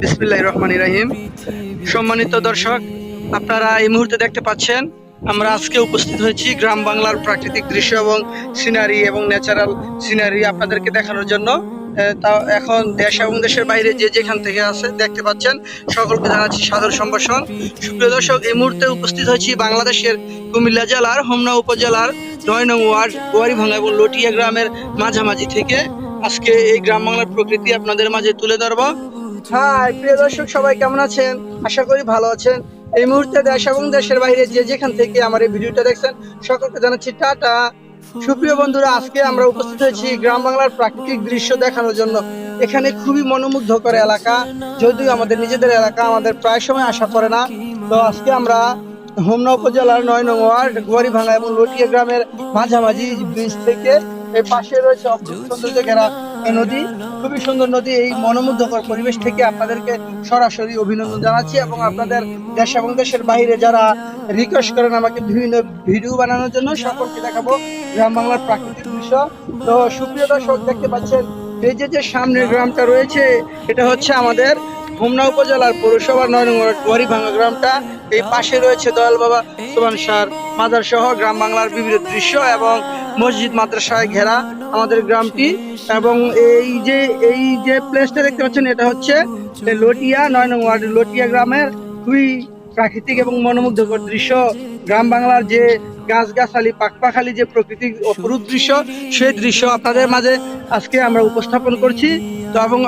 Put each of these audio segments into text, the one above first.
বিসমিল্লাহির রহমানির রহিম। সম্মানিত দর্শক, আপনারা এই মুহূর্তে দেখতে পাচ্ছেন আমরা আজকে উপস্থিত হয়েছি গ্রাম বাংলার প্রাকৃতিক দৃশ্য এবং সিনারি এবং ন্যাচারাল সিনারি আপনাদেরকে দেখানোর জন্য। তা এখন দেশ এবং দেশের বাইরে যে যেখান থেকে আছে দেখতে পাচ্ছেন, সকলকে জানাচ্ছি সাদর সম্ভাষণ। সুপ্রিয় দর্শক, এই মুহূর্তে উপস্থিত হয়েছি বাংলাদেশের কুমিল্লা জেলার হোমনা উপজেলার ৯ নং ওয়ার্ড গোয়ারিভাঙ্গা এবং লটিয়া গ্রামের মাঝামাঝি থেকে আজকে এই গ্রাম বাংলার প্রকৃতি আপনাদের মাঝে তুলে ধরবো। হাই প্রিয় দর্শক, সবাই কেমন আছেন? আশা করি ভালো আছেন। এই মুহূর্তে দেশ এবং দেশের বাইরে যে যেখান থেকে আমার এই ভিডিওটা দেখছেন, সকলকে জানাচ্ছি টাটা। সুপ্রিয় বন্ধুরা, আজকে আমরা উপস্থিত হয়েছি গ্রাম বাংলার প্রাকৃতিক দৃশ্য দেখানোর জন্য। এখানে খুবই মনোমুগ্ধকর এলাকা, যদিও আমাদের নিজেদের এলাকা, আমাদের প্রায় সময় আসা পড়ে না। তো আজকে আমরা হোমনা উপজেলার ৯ নং ওয়ার্ড গোয়ারিভাঙ্গা এবং লটিয়া গ্রামের মাঝামাঝি ব্রিজ থেকে এই পাশে রয়েছে অপরূপ সৌন্দর্য ঘেরা নদী, খুবই সুন্দর নদী। এই মনোমুগ্ধকর পরিবেশ থেকে আপনাদেরকে সরাসরি অভিনন্দন জানাচ্ছি এবং আপনাদের দেশ এবং দেশের বাইরে যারা রিকোয়েস্ট করেন আমাকে বিভিন্ন ভিডিও বানানোর জন্য, সকলকে দেখাবো গ্রাম বাংলার প্রাকৃতিক দৃশ্য। তো সুপ্রিয় দর্শক, দেখতে পাচ্ছেন এই যে সামনের গ্রামটা রয়েছে, এটা হচ্ছে আমাদের হোমনা উপজেলার পৌরসভার ৯ নং ওয়ার্ড গোয়ারিভাঙ্গা গ্রামটা। এই পাশে রয়েছে দয়াল বাবা সুবহান শাহর মাজার সহ গ্রাম বাংলার বিভিন্ন দৃশ্য এবং মসজিদ মাদ্রাসায় ঘেরা আমাদের গ্রামটি। এবং এই যে প্লেসটা দেখতে পাচ্ছেন, এটা হচ্ছে লটিয়া ৯ নং ওয়ার্ড লটিয়া গ্রামের খুবই প্রাকৃতিক এবং মনোমুগ্ধকর দৃশ্য। গ্রাম বাংলার যে গাছগাছালি পাখপাখালি যে প্রকৃতিক অপরূপ দৃশ্য, সেই দৃশ্য আপনাদের মাঝে আজকে আমরা উপস্থাপন করছি। তো এবং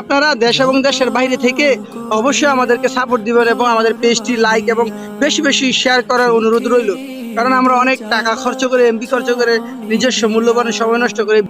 আপনারা দেশ এবং দেশের বাইরে থেকে অবশ্যই আমাদেরকে সাপোর্ট দিবেন এবং আমাদের পেজটি লাইক এবং বেশি বেশি শেয়ার করার অনুরোধ রইল। কারণ আমরা অনেক টাকা খরচ করে, এমবি খরচ করে, নিজস্ব মূল্যবান সময় নষ্ট করে